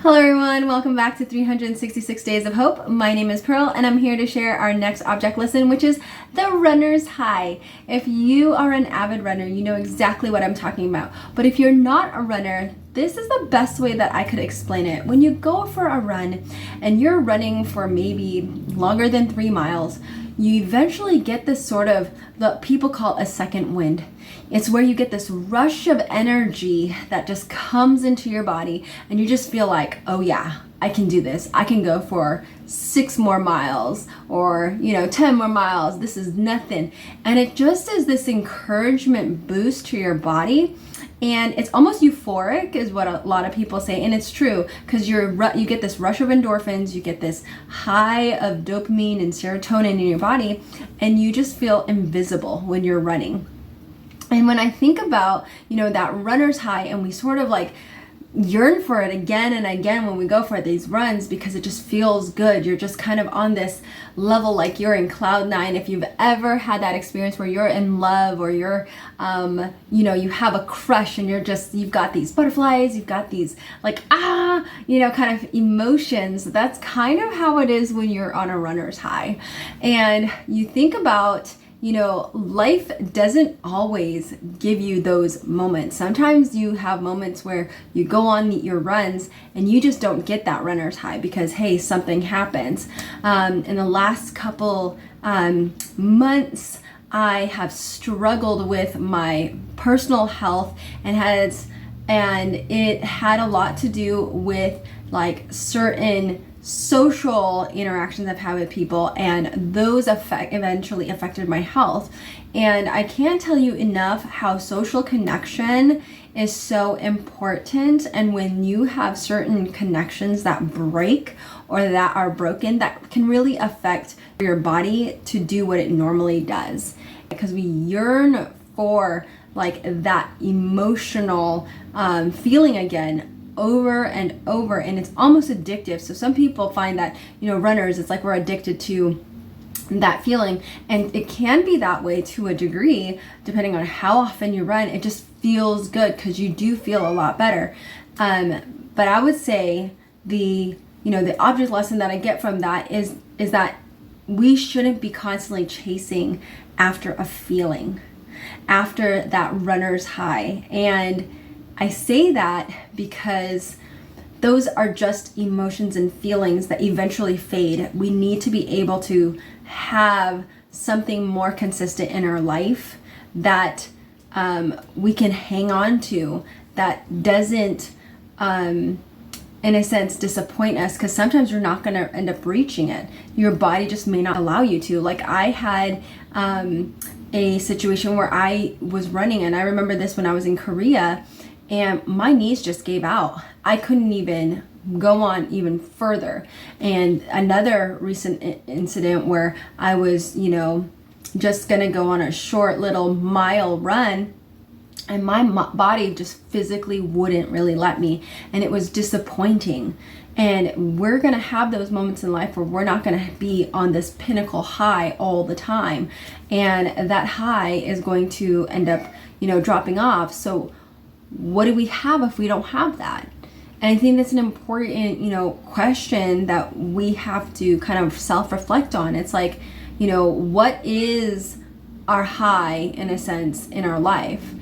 Hello everyone, welcome back to 366 Days of Hope. My name is Pearl and I'm here to share our next object lesson, which is the runner's high. If you are an avid runner, you know exactly what I'm talking about. But if you're not a runner, this is the best way that I could explain it. When you go for a run and you're running for maybe longer than 3 miles, you eventually get this sort of, what people call a second wind. It's where you get this rush of energy that just comes into your body and you just feel like, oh yeah, I can do this. I can go for 6 more miles or, 10 more miles. This is nothing. And it just is this encouragement boost to your body. And it's almost euphoric is what a lot of people say. And it's true because you get this rush of endorphins, you get this high of dopamine and serotonin in your body, and you just feel invisible when you're running. And when I think about, that runner's high and we sort of like yearn for it again and again when we go for these runs because it just feels good. You're just kind of on this level like you're in cloud nine. If you've ever had that experience where you're in love or you're, you have a crush and you've got these butterflies, you've got these like, kind of emotions. That's kind of how it is when you're on a runner's high. And you think about, life doesn't always give you those moments. Sometimes you have moments where you go on your runs and you just don't get that runner's high because, hey, something happens. In the last couple months, I have struggled with my personal health and it had a lot to do with like certain social interactions I've had with people, and those eventually affected my health. And I can't tell you enough how social connection is so important. And when you have certain connections that break or that are broken, that can really affect your body to do what it normally does. Because we yearn for like that emotional feeling again over and over, and it's almost addictive. So some people find that, runners, it's like we're addicted to that feeling, and it can be that way to a degree depending on how often you run. It just feels good because you do feel a lot better. But I would say the object lesson that I get from that is that we shouldn't be constantly chasing after a feeling, after that runner's high. And I say that because those are just emotions and feelings that eventually fade. We need to be able to have something more consistent in our life that we can hang on to, that doesn't, in a sense, disappoint us, because sometimes you're not going to end up reaching it. Your body just may not allow you to. Like I had a situation where I was running, and I remember this when I was in Korea, and my knees just gave out. I couldn't even go on even further. And another recent incident where I was, just gonna go on a short little mile run, and my body just physically wouldn't really let me. And it was disappointing. And we're gonna have those moments in life where we're not gonna be on this pinnacle high all the time. And that high is going to end up, dropping off. So what do we have if we don't have that? And I think that's an important, question that we have to kind of self-reflect on. It's like, what is our high in a sense in our life?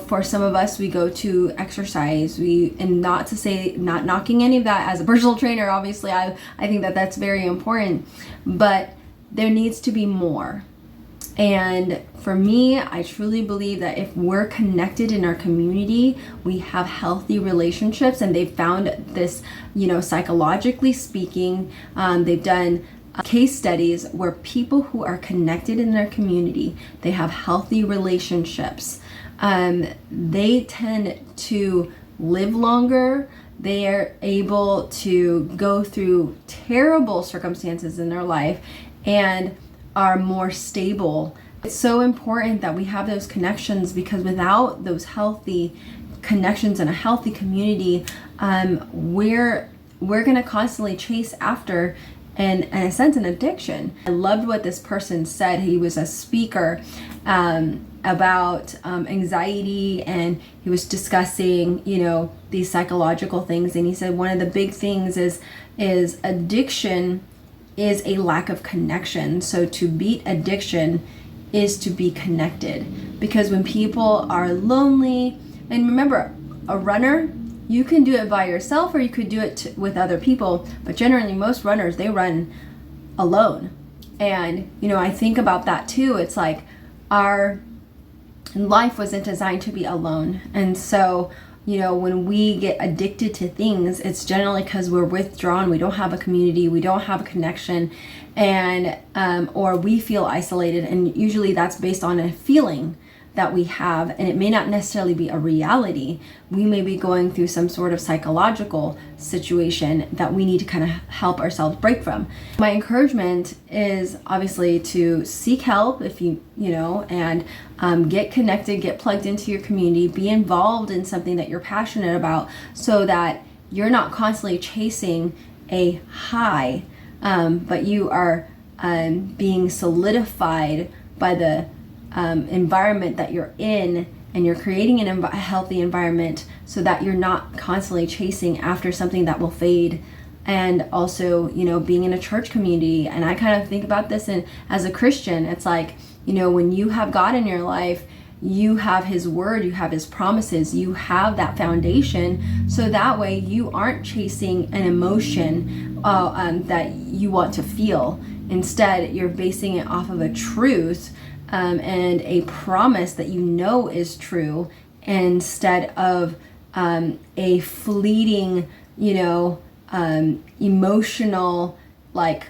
For some of us, we go to exercise. And not knocking any of that as a personal trainer, obviously, I think that that's very important, but there needs to be more. And for me, I truly believe that if we're connected in our community, we have healthy relationships. And they've found this, psychologically speaking, they've done case studies where people who are connected in their community, they have healthy relationships. They tend to live longer. They are able to go through terrible circumstances in their life and are more stable. It's so important that we have those connections, because without those healthy connections and a healthy community, we're going to constantly chase after, and in a sense, an addiction. I loved what this person said. He was a speaker about anxiety, and he was discussing, these psychological things. And he said one of the big things is addiction is a lack of connection. So to beat addiction is to be connected, because when people are lonely, and remember, a runner, you can do it by yourself or you could do it with other people, but generally most runners, they run alone. And I think about that too. It's like our life wasn't designed to be alone. And so when we get addicted to things, it's generally because we're withdrawn, we don't have a community, we don't have a connection, and or we feel isolated. And usually that's based on a feeling that we have, and it may not necessarily be a reality. We may be going through some sort of psychological situation that we need to kind of help ourselves break from. My encouragement is obviously to seek help if and get connected, get plugged into your community, be involved in something that you're passionate about, so that you're not constantly chasing a high, but you are being solidified by the environment that you're in, and you're creating a healthy environment so that you're not constantly chasing after something that will fade. And also, being in a church community. And I kind of think about this as a Christian, it's like, when you have God in your life, you have his word, you have his promises, you have that foundation, so that way you aren't chasing an emotion that you want to feel. Instead, you're basing it off of a truth and a promise that is true, instead of a fleeting, emotional like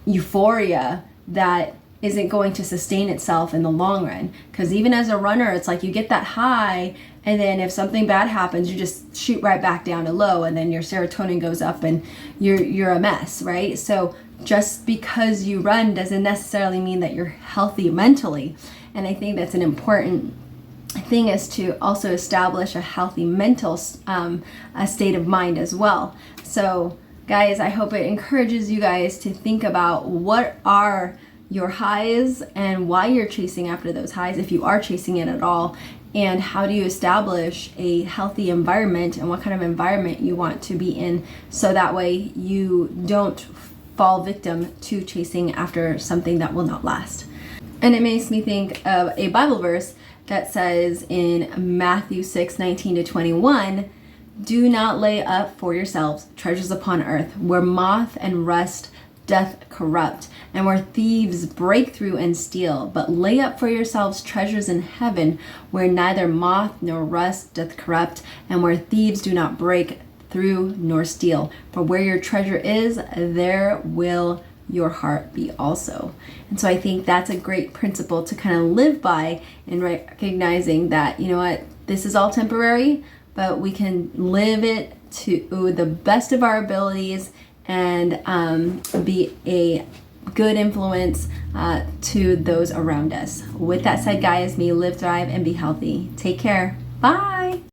euphoria that isn't going to sustain itself in the long run. Because even as a runner, it's like you get that high, and then if something bad happens, you just shoot right back down to low, and then your serotonin goes up and you're a mess, right? So just because you run doesn't necessarily mean that you're healthy mentally. And I think that's an important thing, is to also establish a healthy mental a state of mind as well. So guys, I hope it encourages you guys to think about what are your highs and why you're chasing after those highs, if you are chasing it at all, and how do you establish a healthy environment, and what kind of environment you want to be in, so that way you don't fall victim to chasing after something that will not last. And it makes me think of a Bible verse that says in Matthew 6:19-21, "Do not lay up for yourselves treasures upon earth, where moth and rust doth corrupt, and where thieves break through and steal. But lay up for yourselves treasures in heaven, where neither moth nor rust doth corrupt, and where thieves do not break through nor steal. For where your treasure is, there will your heart be also." And so I think that's a great principle to kind of live by, in recognizing that, this is all temporary, but we can live it to the best of our abilities, and be a good influence to those around us. With that said, guys, may you live, thrive, and be healthy. Take care. Bye.